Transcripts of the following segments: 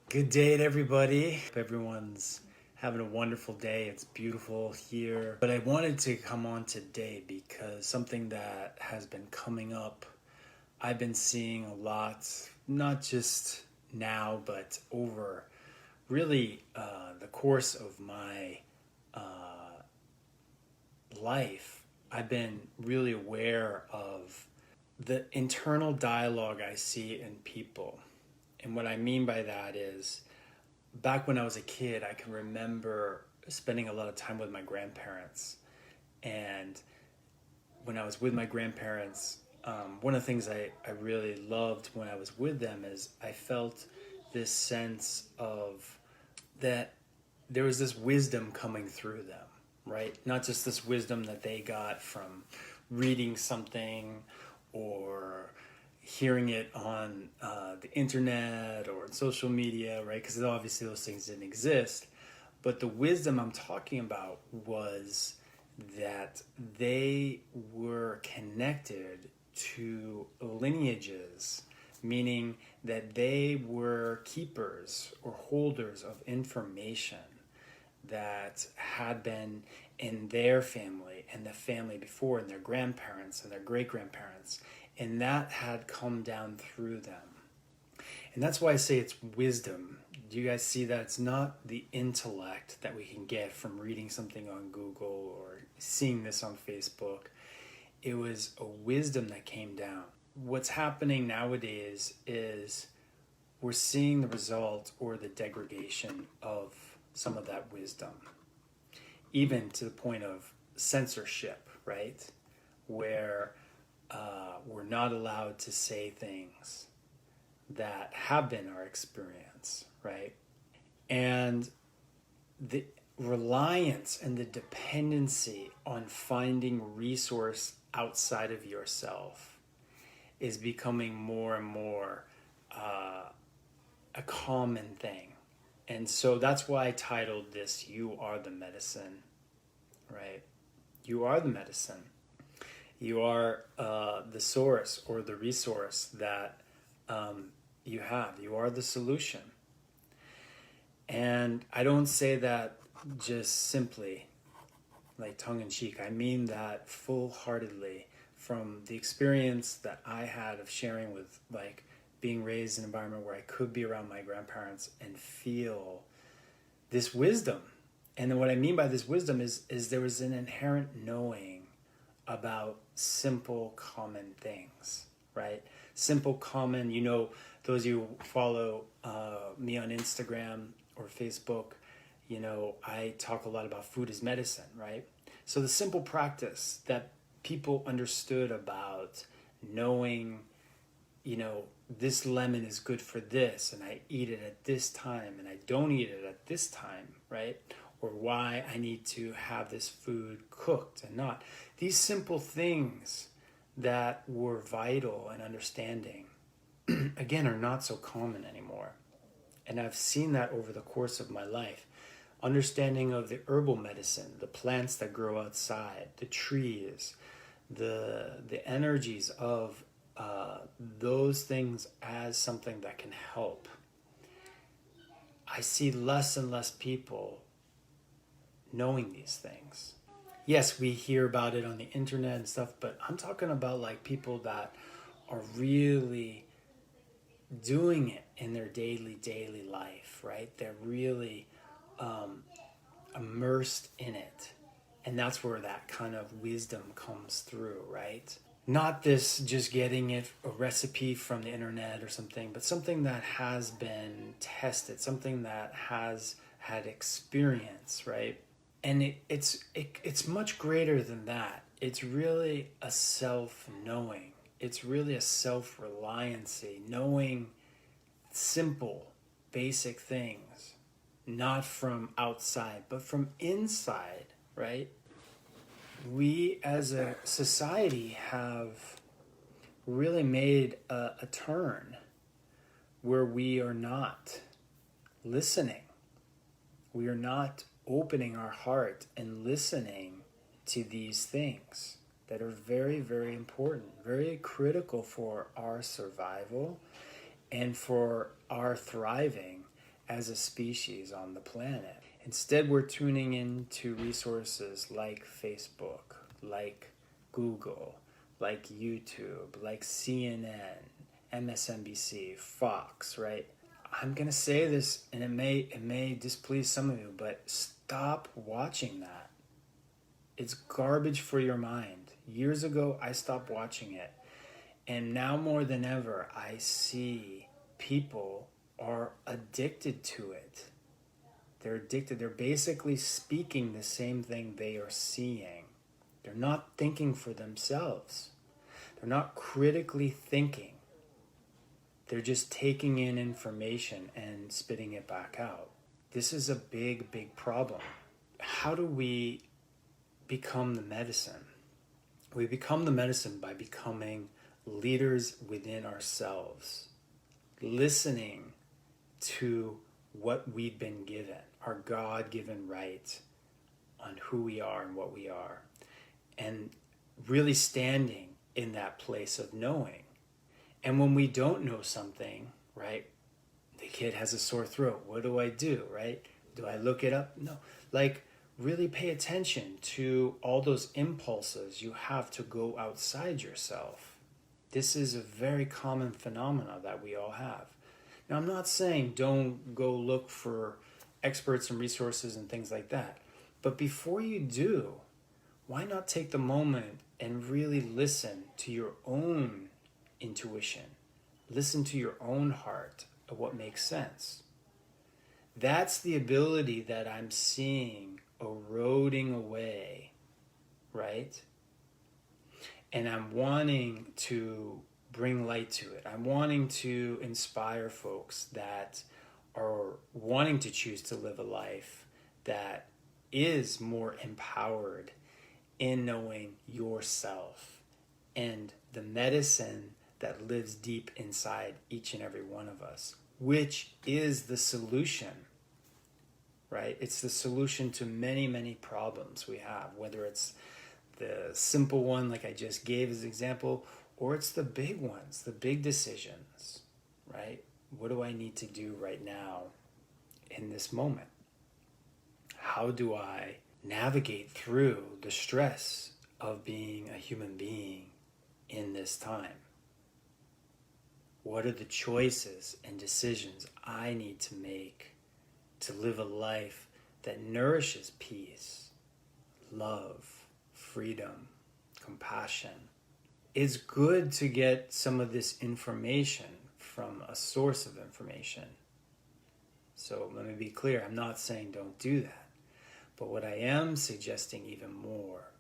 Good day to everybody. Hope everyone's having a wonderful day. It's beautiful here. But I wanted to come on today because something that has been coming up, I've been seeing a lot, not just now, but over really the course of my life. I've been really aware of the internal dialogue I see in people. And what I mean by that is, back when I was a kid, I can remember spending a lot of time with my grandparents. And when I was with my grandparents, one of the things I really loved when I was with them is I felt this sense of that there was this wisdom coming through them, right? Not just this wisdom that they got from reading something or hearing it on the internet or social media, right? Because obviously those things didn't exist. But the wisdom I'm talking about was that they were connected to lineages, meaning that they were keepers or holders of information that had been in their family and the family before, and their grandparents and their great grandparents, and that had come down through them. And that's why I say it's wisdom. Do you guys see that? It's not the intellect that we can get from reading something on Google or seeing this on Facebook. It was a wisdom that came down. What's happening nowadays is we're seeing the result or the degradation of some of that wisdom, even to the point of censorship, right? Where we're not allowed to say things that have been our experience, right? And the reliance and the dependency on finding resource outside of yourself is becoming more and more a common thing. And so that's why I titled this, You Are the Medicine, right? You are the medicine. You are the source or the resource that you have. You are the solution. And I don't say that just simply like tongue-in-cheek. I mean that full-heartedly from the experience that I had of sharing with, like, being raised in an environment where I could be around my grandparents and feel this wisdom. And then what I mean by this wisdom is there was an inherent knowing about simple, common things, right? Simple, common, those of you who follow me on Instagram or Facebook, I talk a lot about food as medicine, right? So the simple practice that people understood about knowing, this lemon is good for this, and I eat it at this time, and I don't eat it at this time, right? Or why I need to have this food cooked and not. These simple things that were vital and understanding, again, are not so common anymore. And I've seen that over the course of my life. Understanding of the herbal medicine, the plants that grow outside, the trees, the energies of those things as something that can help. I see less and less people knowing these things. Yes, we hear about it on the internet and stuff, but I'm talking about like people that are really doing it in their daily life, right? They're really immersed in it. And that's where that kind of wisdom comes through, right? Not this just getting it a recipe from the internet or something, but something that has been tested, something that has had experience, right? And it's much greater than that. It's really a self-knowing. It's really a self-reliancy, knowing simple, basic things, not from outside, but from inside, right? We as a society have really made a turn where we are not listening. We are not opening our heart and listening to these things that are very, very important, very critical for our survival and for our thriving as a species on the planet. Instead, we're tuning into resources like Facebook, like Google, like YouTube, like CNN, MSNBC, Fox, right? I'm going to say this, and it may displease some of you, but stop watching that. It's garbage for your mind. Years ago, I stopped watching it. And now more than ever, I see people are addicted to it. They're addicted. They're basically speaking the same thing they are seeing. They're not thinking for themselves. They're not critically thinking. They're just taking in information and spitting it back out. This is a big, big problem. How do we become the medicine? We become the medicine by becoming leaders within ourselves, listening to what we've been given, our God-given right on who we are and what we are, and really standing in that place of knowing. And when we don't know something, right, the kid has a sore throat. What do I do, right? Do I look it up? No. Like, really pay attention to all those impulses you have to go outside yourself. This is a very common phenomena that we all have. Now, I'm not saying don't go look for experts and resources and things like that. But before you do, why not take the moment and really listen to your own intuition? Listen to your own heart of what makes sense. That's the ability that I'm seeing eroding away, right? And I'm wanting to bring light to it. I'm wanting to inspire folks that are wanting to choose to live a life that is more empowered in knowing yourself and the medicine that lives deep inside each and every one of us, which is the solution, right? It's the solution to many, many problems we have, whether it's the simple one like I just gave as an example, or it's the big ones, the big decisions, right? What do I need to do right now in this moment? How do I navigate through the stress of being a human being in this time? What are the choices and decisions I need to make to live a life that nourishes peace, love, freedom, compassion? It's good to get some of this information from a source of information. So let me be clear, I'm not saying don't do that. But what I am suggesting even more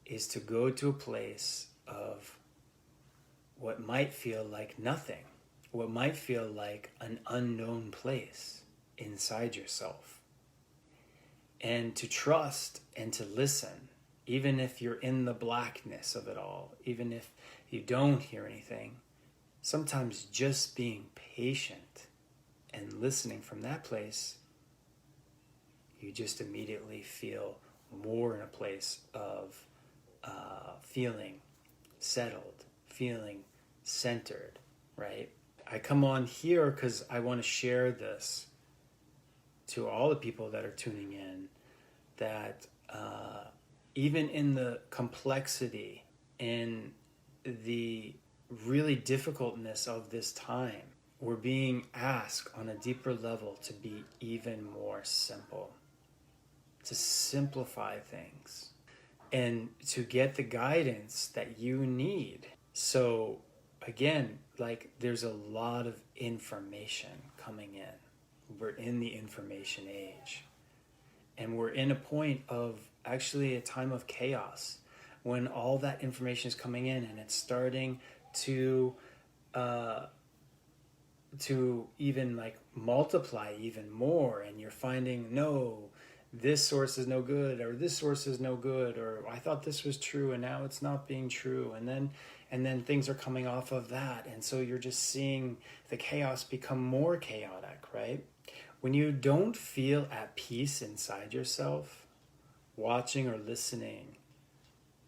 is to go to a place of what might feel like nothing, what might feel like an unknown place inside yourself. And to trust and to listen, even if you're in the blackness of it all, even if you don't hear anything, sometimes just being patient and listening from that place, you just immediately feel more in a place of feeling settled, feeling centered, right? I come on here because I want to share this to all the people that are tuning in, that even in the complexity and the really difficultness of this time, we're being asked on a deeper level to be even more simple, to simplify things, and to get the guidance that you need. So again, like, there's a lot of information coming in. We're in the information age. And we're in a point of actually a time of chaos when all that information is coming in and it's starting to even like multiply even more, and you're finding, no, this source is no good, or this source is no good, or I thought this was true and now it's not being true, and then things are coming off of that, and so you're just seeing the chaos become more chaotic, right? When you don't feel at peace inside yourself, watching or listening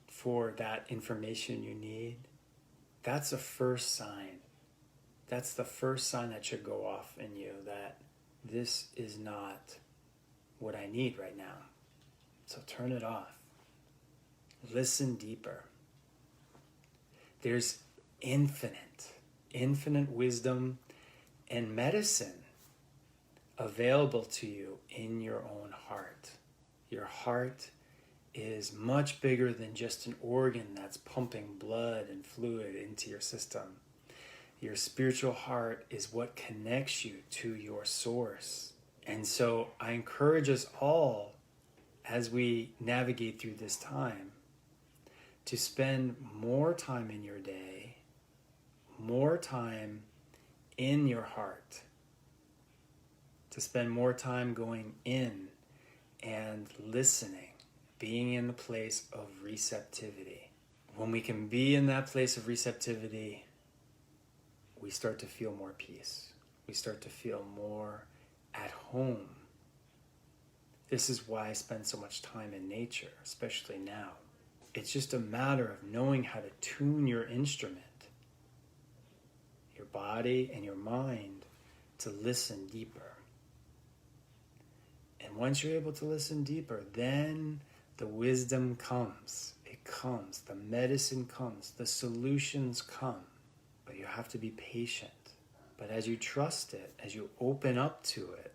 for that information you need, that's a first sign that's the first sign that should go off in you that this is not what I need right now. So turn it off. Listen deeper. There's infinite wisdom and medicine available to you in your own heart. Your heart is much bigger than just an organ that's pumping blood and fluid into your system. Your spiritual heart is what connects you to your source. And so I encourage us all, as we navigate through this time, to spend more time in your day, more time in your heart, to spend more time going in and listening, being in the place of receptivity. When we can be in that place of receptivity, we start to feel more peace. We start to feel more at home. This is why I spend so much time in nature, especially now. It's just a matter of knowing how to tune your instrument, your body and your mind, to listen deeper. And once you're able to listen deeper, then the wisdom comes. It comes. The medicine comes. The solutions come. But you have to be patient. But as you trust it, as you open up to it,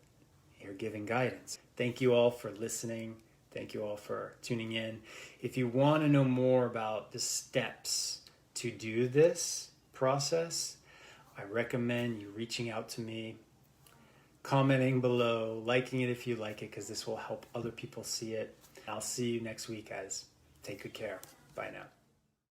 you're giving guidance. Thank you all for listening. Thank you all for tuning in. If you want to know more about the steps to do this process, I recommend you reaching out to me, commenting below, liking it if you like it, because this will help other people see it. I'll see you next week, guys. Take good care. Bye now.